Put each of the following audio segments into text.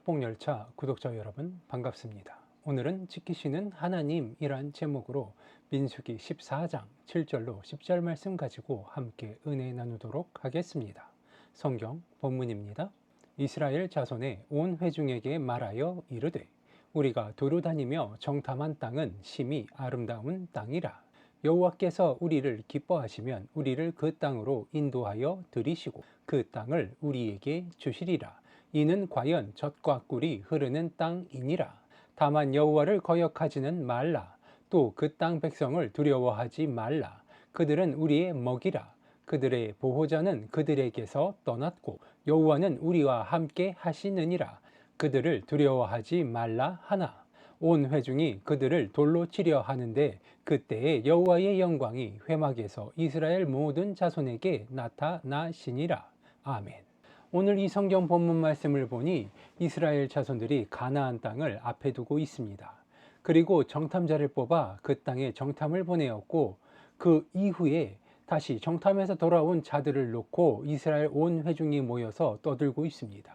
축복열차 구독자 여러분 반갑습니다. 오늘은 지키시는 하나님이란 제목으로 민수기 14장 7절로 10절 말씀 가지고 함께 은혜 나누도록 하겠습니다. 성경 본문입니다. 이스라엘 자손의 온 회중에게 말하여 이르되 우리가 두루 다니며 정탐한 땅은 심히 아름다운 땅이라. 여호와께서 우리를 기뻐하시면 우리를 그 땅으로 인도하여 들이시고 그 땅을 우리에게 주시리라. 이는 과연 젖과 꿀이 흐르는 땅이니라. 다만 여호와를 거역하지는 말라. 또 그 땅 백성을 두려워하지 말라. 그들은 우리의 먹이라. 그들의 보호자는 그들에게서 떠났고 여호와는 우리와 함께 하시느니라. 그들을 두려워하지 말라 하나. 온 회중이 그들을 돌로 치려 하는데 그때에 여호와의 영광이 회막에서 이스라엘 모든 자손에게 나타나시니라. 아멘. 오늘 이 성경 본문 말씀을 보니 이스라엘 자손들이 가나안 땅을 앞에 두고 있습니다. 그리고 정탐자를 뽑아 그 땅에 정탐을 보내었고 그 이후에 다시 정탐에서 돌아온 자들을 놓고 이스라엘 온 회중이 모여서 떠들고 있습니다.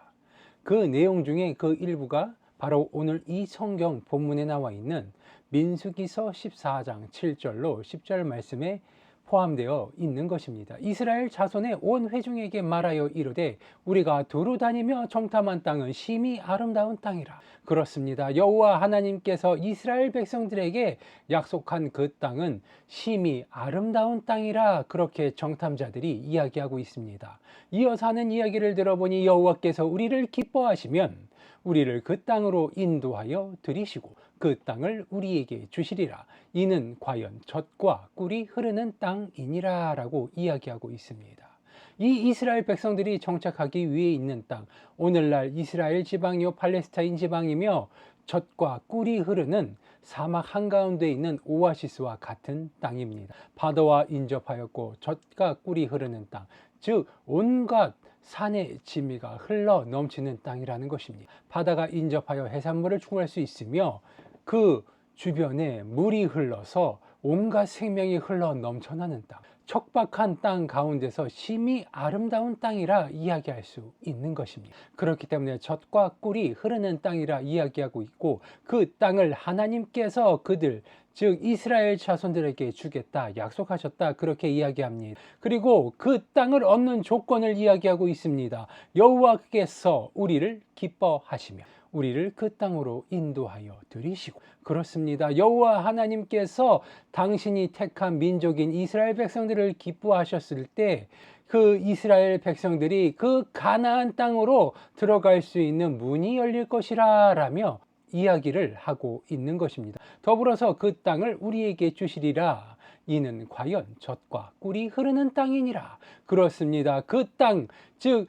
그 내용 중에 그 일부가 바로 오늘 이 성경 본문에 나와 있는 민수기서 14장 7절로 10절 말씀에 포함되어 있는 것입니다. 이스라엘 자손의 온 회중에게 말하여 이르되 우리가 두루 다니며 정탐한 땅은 심히 아름다운 땅이라. 그렇습니다. 여호와 하나님께서 이스라엘 백성들에게 약속한 그 땅은 심히 아름다운 땅이라. 그렇게 정탐자들이 이야기하고 있습니다. 이어서 하는 이야기를 들어보니 여호와께서 우리를 기뻐하시면 우리를 그 땅으로 인도하여 들이시고 그 땅을 우리에게 주시리라. 이는 과연 젖과 꿀이 흐르는 땅이니라 라고 이야기하고 있습니다. 이 이스라엘 백성들이 정착하기 위해 있는 땅, 오늘날 이스라엘 지방이요 팔레스타인 지방이며 젖과 꿀이 흐르는 사막 한가운데 있는 오아시스와 같은 땅입니다. 바다와 인접하였고 젖과 꿀이 흐르는 땅, 즉 온갖 산의 지미가 흘러 넘치는 땅이라는 것입니다. 바다가 인접하여 해산물을 추구할 수 있으며 그 주변에 물이 흘러서 온갖 생명이 흘러 넘쳐나는 땅, 척박한 땅 가운데서 심히 아름다운 땅이라 이야기할 수 있는 것입니다. 그렇기 때문에 젖과 꿀이 흐르는 땅이라 이야기하고 있고 그 땅을 하나님께서 그들 즉 이스라엘 자손들에게 주겠다 약속하셨다 그렇게 이야기합니다. 그리고 그 땅을 얻는 조건을 이야기하고 있습니다. 여호와께서 우리를 기뻐하시며 우리를 그 땅으로 인도하여 들이시고 그렇습니다. 여호와 하나님께서 당신이 택한 민족인 이스라엘 백성들을 기뻐하셨을 때 그 이스라엘 백성들이 그 가나안 땅으로 들어갈 수 있는 문이 열릴 것이라 라며 이야기를 하고 있는 것입니다. 더불어서 그 땅을 우리에게 주시리라. 이는 과연 젖과 꿀이 흐르는 땅이니라. 그렇습니다. 그 땅, 즉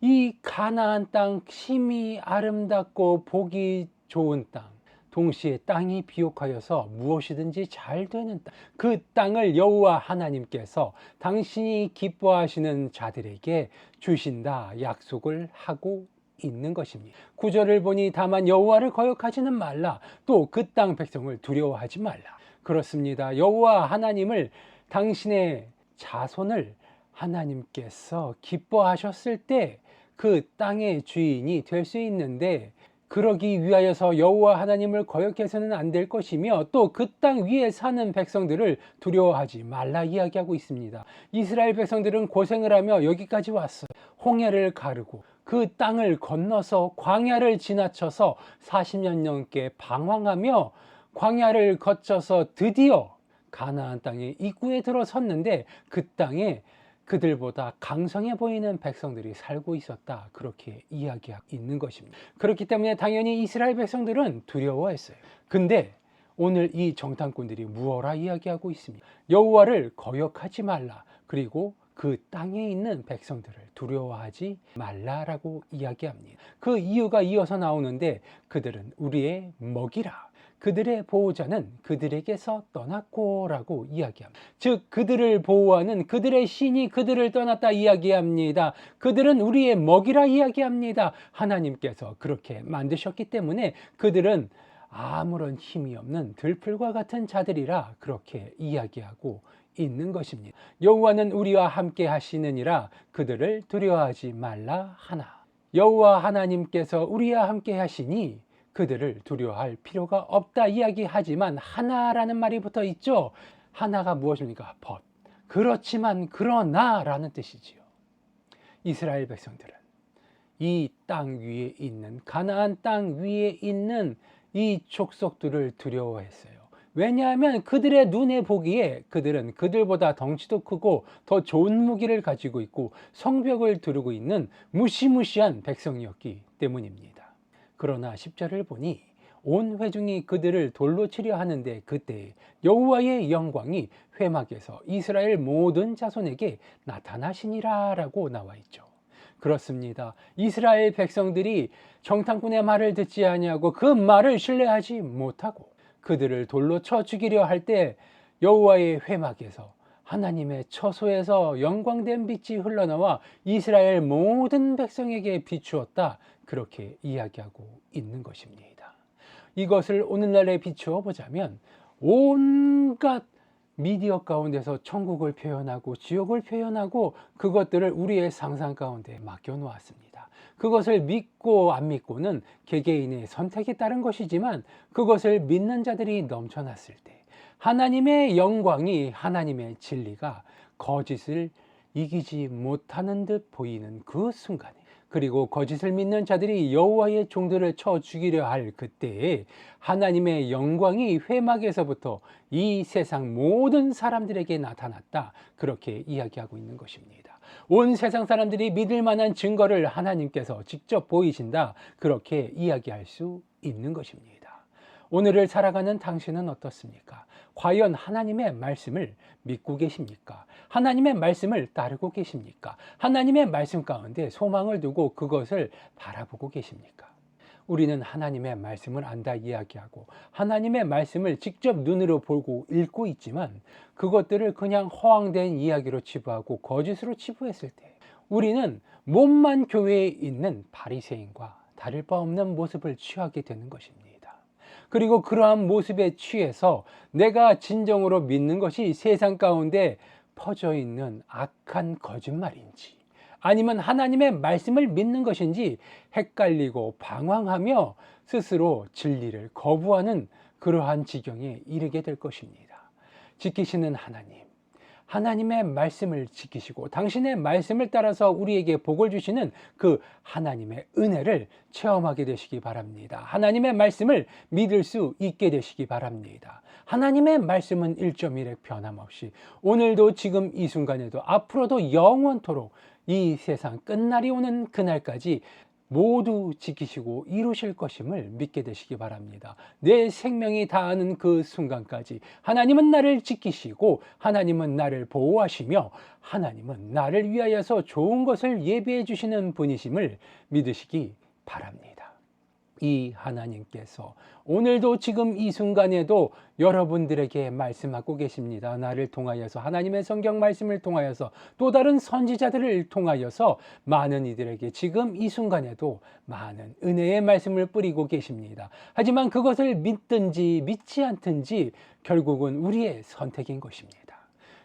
이 가나안 땅 심히 아름답고 보기 좋은 땅, 동시에 땅이 비옥하여서 무엇이든지 잘 되는 땅, 그 땅을 여호와 하나님께서 당신이 기뻐하시는 자들에게 주신다 약속을 하고 있는 것입니다. 9절을 보니 다만 여호와를 거역하지는 말라. 또 그 땅 백성을 두려워하지 말라. 그렇습니다. 여호와 하나님을 당신의 자손을 하나님께서 기뻐하셨을 때 그 땅의 주인이 될 수 있는데 그러기 위하여서 여호와 하나님을 거역해서는 안 될 것이며 또 그 땅 위에 사는 백성들을 두려워하지 말라 이야기하고 있습니다. 이스라엘 백성들은 고생을 하며 여기까지 왔어요. 홍해를 가르고 그 땅을 건너서 광야를 지나쳐서 40년 넘게 방황하며 광야를 거쳐서 드디어 가나안 땅의 입구에 들어섰는데 그 땅에 그들보다 강성해 보이는 백성들이 살고 있었다 그렇게 이야기하고 있는 것입니다. 그렇기 때문에 당연히 이스라엘 백성들은 두려워했어요. 근데 오늘 이 정탐꾼들이 무엇라 이야기하고 있습니다. 여호와를 거역하지 말라. 그리고 그 땅에 있는 백성들을 두려워하지 말라라고 이야기합니다. 그 이유가 이어서 나오는데 그들은 우리의 먹이라. 그들의 보호자는 그들에게서 떠났고 라고 이야기합니다. 즉 그들을 보호하는 그들의 신이 그들을 떠났다 이야기합니다. 그들은 우리의 먹이라 이야기합니다. 하나님께서 그렇게 만드셨기 때문에 그들은 아무런 힘이 없는 들풀과 같은 자들이라 그렇게 이야기하고 있는 것입니다. 여호와는 우리와 함께 하시느니라 그들을 두려워하지 말라 하나. 여호와 하나님께서 우리와 함께 하시니 그들을 두려워할 필요가 없다 이야기하지만 하나라는 말이 붙어 있죠. 하나가 무엇입니까? but. 그렇지만 그러나 라는 뜻이지요. 이스라엘 백성들은 이 땅 위에 있는 가나안 땅 위에 있는 이 족속들을 두려워했어요. 왜냐하면 그들의 눈에 보기에 그들은 그들보다 덩치도 크고 더 좋은 무기를 가지고 있고 성벽을 두르고 있는 무시무시한 백성이었기 때문입니다. 그러나 10절을 보니 온 회중이 그들을 돌로 치려 하는데 그때 여호와의 영광이 회막에서 이스라엘 모든 자손에게 나타나시니라 라고 나와 있죠. 그렇습니다. 이스라엘 백성들이 정탐꾼의 말을 듣지 아니하고 그 말을 신뢰하지 못하고 그들을 돌로 쳐 죽이려 할 때 여호와의 회막에서 하나님의 처소에서 영광된 빛이 흘러나와 이스라엘 모든 백성에게 비추었다. 그렇게 이야기하고 있는 것입니다. 이것을 오늘날에 비추어 보자면 온갖 미디어 가운데서 천국을 표현하고 지옥을 표현하고 그것들을 우리의 상상 가운데 맡겨놓았습니다. 그것을 믿고 안 믿고는 개개인의 선택에 따른 것이지만 그것을 믿는 자들이 넘쳐났을 때 하나님의 영광이 하나님의 진리가 거짓을 이기지 못하는 듯 보이는 그 순간에 그리고 거짓을 믿는 자들이 여호와의 종들을 쳐 죽이려 할 그때에 하나님의 영광이 회막에서부터 이 세상 모든 사람들에게 나타났다. 그렇게 이야기하고 있는 것입니다. 온 세상 사람들이 믿을 만한 증거를 하나님께서 직접 보이신다. 그렇게 이야기할 수 있는 것입니다. 오늘을 살아가는 당신은 어떻습니까? 과연 하나님의 말씀을 믿고 계십니까? 하나님의 말씀을 따르고 계십니까? 하나님의 말씀 가운데 소망을 두고 그것을 바라보고 계십니까? 우리는 하나님의 말씀을 안다 이야기하고 하나님의 말씀을 직접 눈으로 보고 읽고 있지만 그것들을 그냥 허황된 이야기로 치부하고 거짓으로 치부했을 때 우리는 몸만 교회에 있는 바리새인과 다를 바 없는 모습을 취하게 되는 것입니다. 그리고 그러한 모습에 취해서 내가 진정으로 믿는 것이 세상 가운데 퍼져 있는 악한 거짓말인지 아니면 하나님의 말씀을 믿는 것인지 헷갈리고 방황하며 스스로 진리를 거부하는 그러한 지경에 이르게 될 것입니다. 지키시는 하나님, 하나님의 말씀을 지키시고 당신의 말씀을 따라서 우리에게 복을 주시는 그 하나님의 은혜를 체험하게 되시기 바랍니다. 하나님의 말씀을 믿을 수 있게 되시기 바랍니다. 하나님의 말씀은 1.1의 변함없이 오늘도 지금 이 순간에도 앞으로도 영원토록 이 세상 끝날이 오는 그날까지 모두 지키시고 이루실 것임을 믿게 되시기 바랍니다. 내 생명이 다하는 그 순간까지 하나님은 나를 지키시고 하나님은 나를 보호하시며 하나님은 나를 위하여서 좋은 것을 예비해 주시는 분이심을 믿으시기 바랍니다. 이 하나님께서 오늘도 지금 이 순간에도 여러분들에게 말씀하고 계십니다. 나를 통하여서 하나님의 성경 말씀을 통하여서 또 다른 선지자들을 통하여서 많은 이들에게 지금 이 순간에도 많은 은혜의 말씀을 뿌리고 계십니다. 하지만 그것을 믿든지 믿지 않든지 결국은 우리의 선택인 것입니다.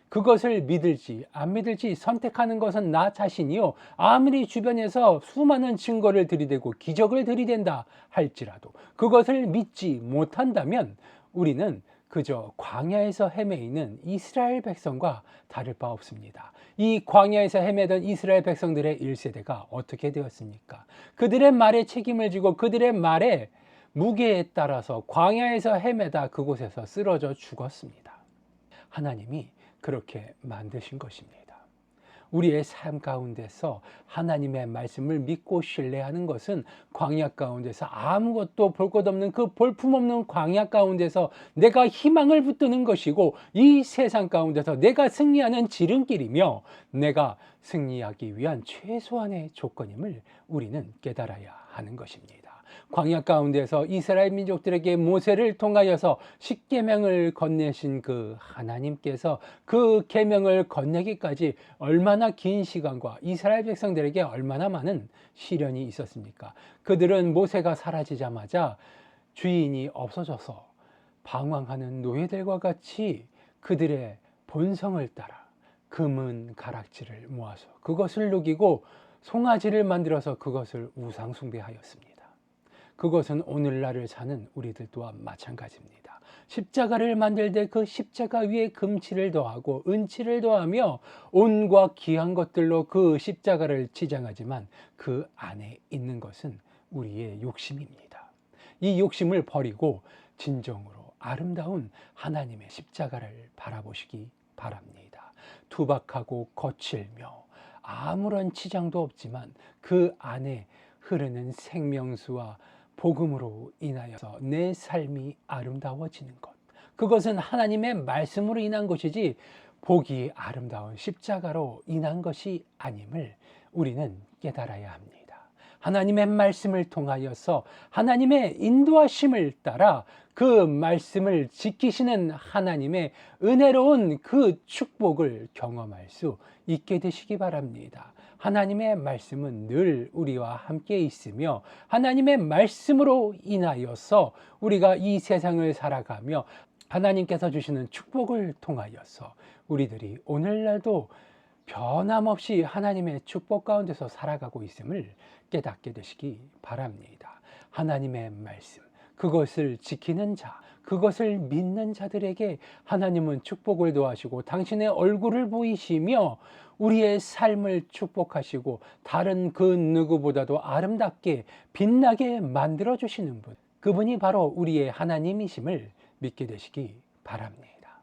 그것을 믿을지 안 믿을지 선택하는 것은 나 자신이요. 아무리 주변에서 수많은 증거를 들이대고 기적을 들이댄다 할지라도 그것을 믿지 못한다면 우리는 그저 광야에서 헤매이는 이스라엘 백성과 다를 바 없습니다. 이 광야에서 헤매던 이스라엘 백성들의 1세대가 어떻게 되었습니까? 그들의 말에 책임을 지고 그들의 말에 무게에 따라서 광야에서 헤매다 그곳에서 쓰러져 죽었습니다. 하나님이 그렇게 만드신 것입니다. 우리의 삶 가운데서 하나님의 말씀을 믿고 신뢰하는 것은 광야 가운데서 아무것도 볼 것 없는 그 볼품없는 광야 가운데서 내가 희망을 붙드는 것이고 이 세상 가운데서 내가 승리하는 지름길이며 내가 승리하기 위한 최소한의 조건임을 우리는 깨달아야 하는 것입니다. 광야 가운데서 이스라엘 민족들에게 모세를 통하여서 십계명을 건네신 그 하나님께서 그 계명을 건네기까지 얼마나 긴 시간과 이스라엘 백성들에게 얼마나 많은 시련이 있었습니까? 그들은 모세가 사라지자마자 주인이 없어져서 방황하는 노예들과 같이 그들의 본성을 따라 금은 가락지를 모아서 그것을 녹이고 송아지를 만들어서 그것을 우상 숭배하였습니다. 그것은 오늘날을 사는 우리들 또한 마찬가지입니다. 십자가를 만들 때 그 십자가 위에 금치를 더하고 은치를 더하며 온갖 귀한 것들로 그 십자가를 치장하지만 그 안에 있는 것은 우리의 욕심입니다. 이 욕심을 버리고 진정으로 아름다운 하나님의 십자가를 바라보시기 바랍니다. 투박하고 거칠며 아무런 치장도 없지만 그 안에 흐르는 생명수와 복음으로 인하여서 내 삶이 아름다워지는 것, 그것은 하나님의 말씀으로 인한 것이지 보기 아름다운 십자가로 인한 것이 아님을 우리는 깨달아야 합니다. 하나님의 말씀을 통하여서 하나님의 인도하심을 따라 그 말씀을 지키시는 하나님의 은혜로운 그 축복을 경험할 수 있게 되시기 바랍니다. 하나님의 말씀은 늘 우리와 함께 있으며 하나님의 말씀으로 인하여서 우리가 이 세상을 살아가며 하나님께서 주시는 축복을 통하여서 우리들이 오늘날도 변함없이 하나님의 축복 가운데서 살아가고 있음을 깨닫게 되시기 바랍니다. 하나님의 말씀, 그것을 지키는 자, 그것을 믿는 자들에게 하나님은 축복을 더하시고 당신의 얼굴을 보이시며 우리의 삶을 축복하시고 다른 그 누구보다도 아름답게 빛나게 만들어주시는 분, 그분이 바로 우리의 하나님이심을 믿게 되시기 바랍니다.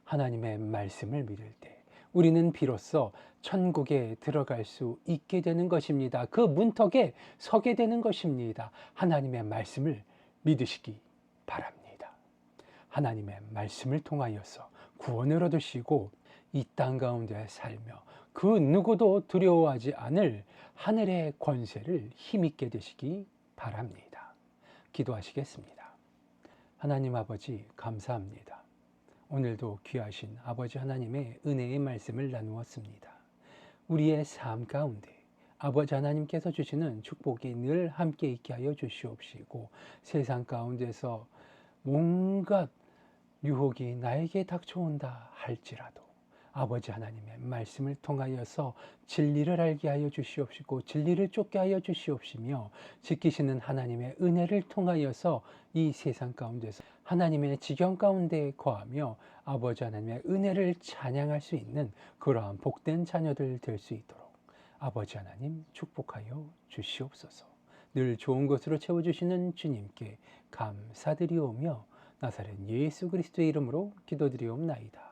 하나님의 말씀을 믿을 때 우리는 비로소 천국에 들어갈 수 있게 되는 것입니다. 그 문턱에 서게 되는 것입니다. 하나님의 말씀을 믿으시기 바랍니다. 하나님의 말씀을 통하여서 구원을 얻으시고 이 땅 가운데 살며 그 누구도 두려워하지 않을 하늘의 권세를 힘있게 되시기 바랍니다. 기도하시겠습니다. 하나님 아버지, 감사합니다. 오늘도 귀하신 아버지 하나님의 은혜의 말씀을 나누었습니다. 우리의 삶 가운데 아버지 하나님께서 주시는 축복이 늘 함께 있게 하여 주시옵시고 세상 가운데서 온갖 유혹이 나에게 닥쳐온다 할지라도 아버지 하나님의 말씀을 통하여서 진리를 알게 하여 주시옵시고 진리를 쫓게 하여 주시옵시며 지키시는 하나님의 은혜를 통하여서 이 세상 가운데서 하나님의 지경 가운데 거하며 아버지 하나님의 은혜를 찬양할 수 있는 그러한 복된 자녀들 될 수 있도록 아버지 하나님 축복하여 주시옵소서. 늘 좋은 것으로 채워주시는 주님께 감사드리오며 나사렛 예수 그리스도의 이름으로 기도드리옵나이다.